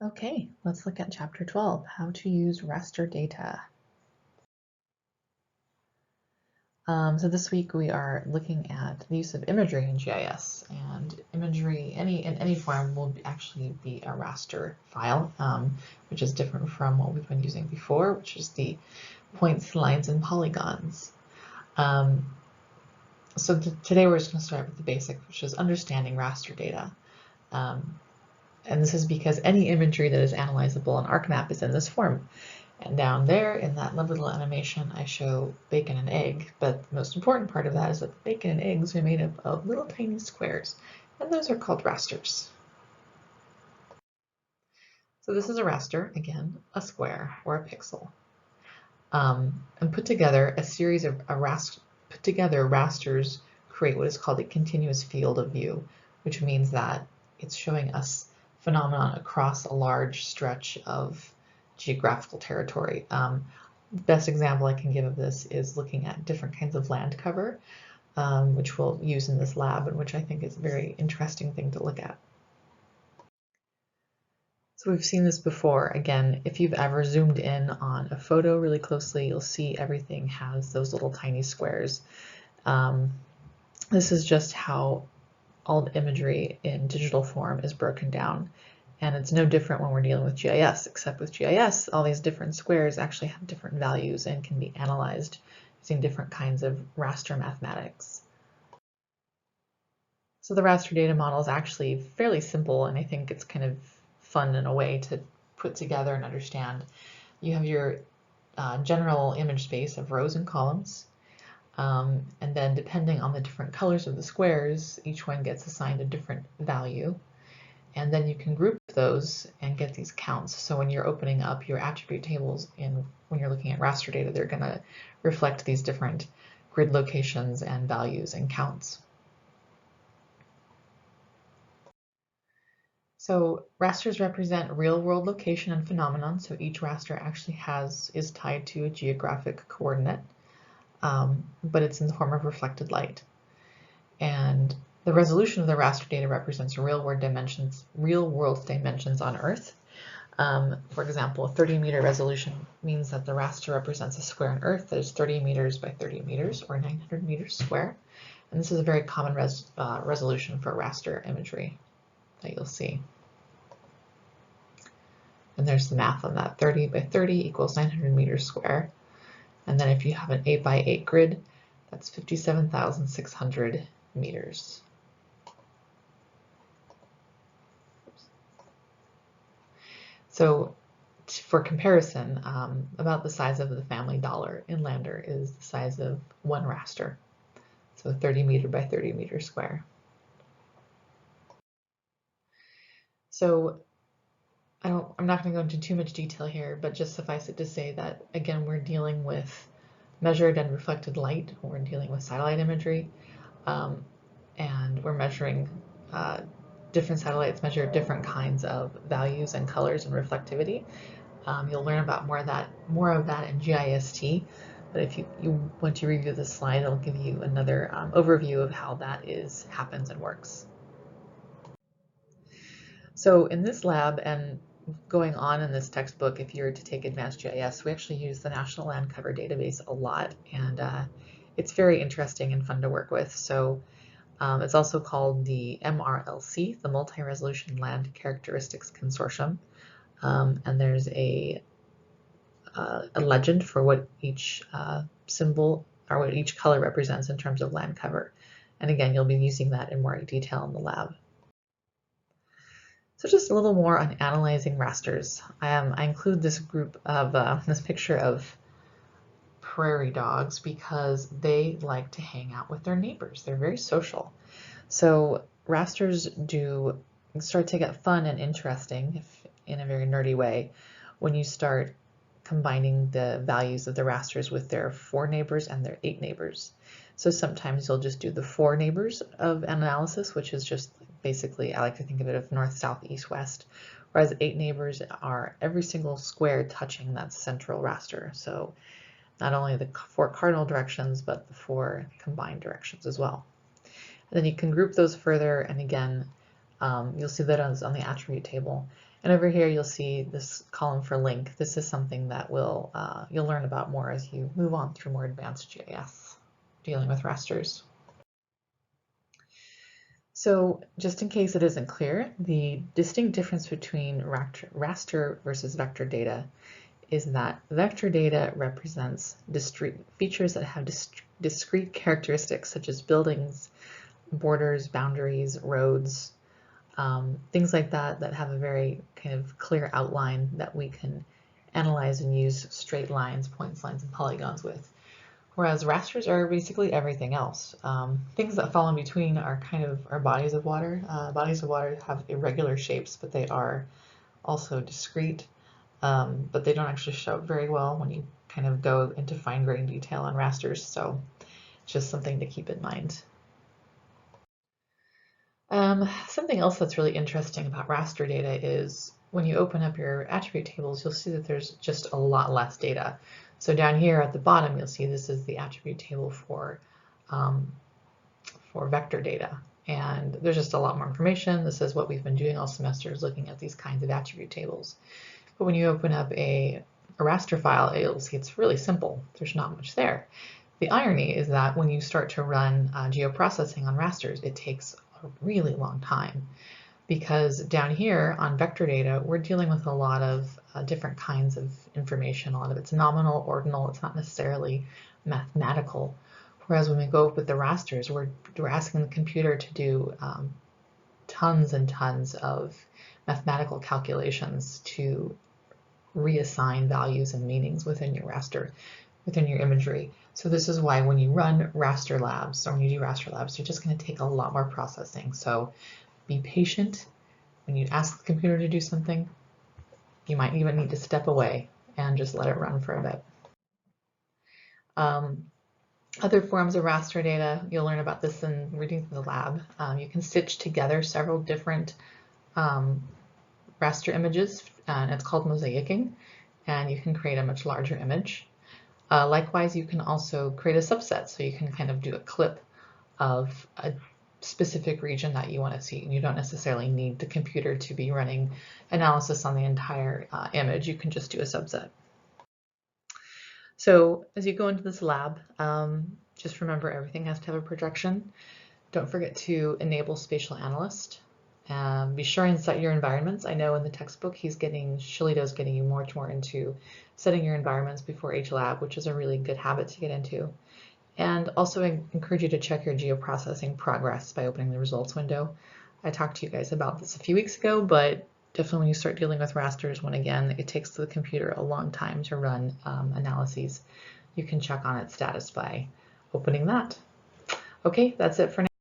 Okay, let's look at Chapter 12, how to use raster data. So this week we are looking at the use of imagery in GIS, and imagery in any form will actually be a raster file, which is different from what we've been using before, which is the points, lines, and polygons. So today we're just going to start with the basics, which is understanding raster data. And this is because any imagery that is analyzable on ArcMap is in this form. And down there in that lovely little animation, I show bacon and egg, but the most important part of that is that the bacon and eggs are made up of little tiny squares, and those are called rasters. So this is a raster, again, a square or a pixel. And put together rasters create what is called a continuous field of view, which means that it's showing us phenomenon across a large stretch of geographical territory. Best example I can give of this is looking at different kinds of land cover, which we'll use in this lab, and which I think is a very interesting thing to look at. So we've seen this before. Again, if you've ever zoomed in on a photo really closely, you'll see everything has those little tiny squares. This is just how all the imagery in digital form is broken down. And it's no different when we're dealing with GIS, except with GIS, all these different squares actually have different values and can be analyzed using different kinds of raster mathematics. So the raster data model is actually fairly simple, and I think it's kind of fun in a way to put together and understand. You have your general image space of rows and columns, and then depending on the different colors of the squares, each one gets assigned a different value. And then you can group those and get these counts. So when you're opening up your attribute tables when you're looking at raster data, they're going to reflect these different grid locations and values and counts. So rasters represent real-world location and phenomenon. So each raster actually is tied to a geographic coordinate, but it's in the form of reflected light. And the resolution of the raster data represents real-world dimensions on Earth. For example, a 30-meter resolution means that the raster represents a square on Earth that is 30 meters by 30 meters, or 900 meters square. And this is a very common resolution for raster imagery that you'll see. And there's the math on that. 30 by 30 equals 900 meters square. And then if you have an 8 by 8 grid, that's 57,600 meters. So for comparison, about the size of the family dollar in Lander is the size of one raster. So 30 meter by 30 meter square. So I'm not going to go into too much detail here, but just suffice it to say that, again, we're dealing with measured and reflected light. We're dealing with satellite imagery, and we're measuring different satellites measure different kinds of values and colors and reflectivity. You'll learn about more of that in GIST, but if you want to review this slide, it'll give you another overview of how that happens and works. So in this lab, and going on in this textbook, if you were to take Advanced GIS, we actually use the National Land Cover Database a lot, and it's very interesting and fun to work with. So it's also called the MRLC, the Multi-Resolution Land Characteristics Consortium, and there's a legend for what each symbol or what each color represents in terms of land cover. And again, you'll be using that in more detail in the lab. So just a little more on analyzing rasters. I include this group of this picture of prairie dogs because they like to hang out with their neighbors. They're very social. So rasters do start to get fun and interesting in a very nerdy way when you start combining the values of the rasters with their 4 neighbors and their 8 neighbors. So sometimes you'll just do the 4 neighbors of analysis, which is just basically, I like to think of it as north, south, east, west, whereas 8 neighbors are every single square touching that central raster. So not only the 4 cardinal directions, but the 4 combined directions as well. And then you can group those further, and again, you'll see that on the attribute table. And over here you'll see this column for link. This is something that you'll learn about more as you move on through more advanced GIS, dealing with rasters. So just in case it isn't clear, the distinct difference between raster versus vector data is that vector data represents features that have discrete characteristics such as buildings, borders, boundaries, roads, things like that that have a very kind of clear outline that we can analyze and use straight lines, points, lines, and polygons with. Whereas rasters are basically everything else. Things that fall in between are kind of our bodies of water. Bodies of water have irregular shapes, but they are also discrete, but they don't actually show up very well when you kind of go into fine-grained detail on rasters, so just something to keep in mind. Something else that's really interesting about raster data is when you open up your attribute tables, you'll see that there's just a lot less data. So down here at the bottom, you'll see this is the attribute table for vector data. And there's just a lot more information. This is what we've been doing all semester, is looking at these kinds of attribute tables. But when you open up a raster file, you'll see it's really simple. There's not much there. The irony is that when you start to run geoprocessing on rasters, it takes a really long time, because down here on vector data, we're dealing with a lot of different kinds of information. A lot of it's nominal, ordinal, it's not necessarily mathematical. Whereas when we go with the rasters, we're asking the computer to do tons and tons of mathematical calculations to reassign values and meanings within your raster, within your imagery. So this is why when you run raster labs, or when you do raster labs, you're just going to take a lot more processing. So be patient. When you ask the computer to do something, you might even need to step away and just let it run for a bit. Other forms of raster data, you'll learn about this in reading the lab. You can stitch together several different raster images, and it's called mosaicing, and you can create a much larger image. Likewise, you can also create a subset, so you can kind of do a clip of a specific region that you want to see. And you don't necessarily need the computer to be running analysis on the entire image. You can just do a subset. So as you go into this lab, just remember everything has to have a projection. Don't forget to enable Spatial Analyst. Be sure and set your environments. I know in the textbook Shilito's getting you much more into setting your environments before each lab, which is a really good habit to get into. And also I encourage you to check your geoprocessing progress by opening the results window. I talked to you guys about this a few weeks ago, but definitely when you start dealing with rasters, when again it takes the computer a long time to run analyses, you can check on its status by opening that. Okay, that's it for now.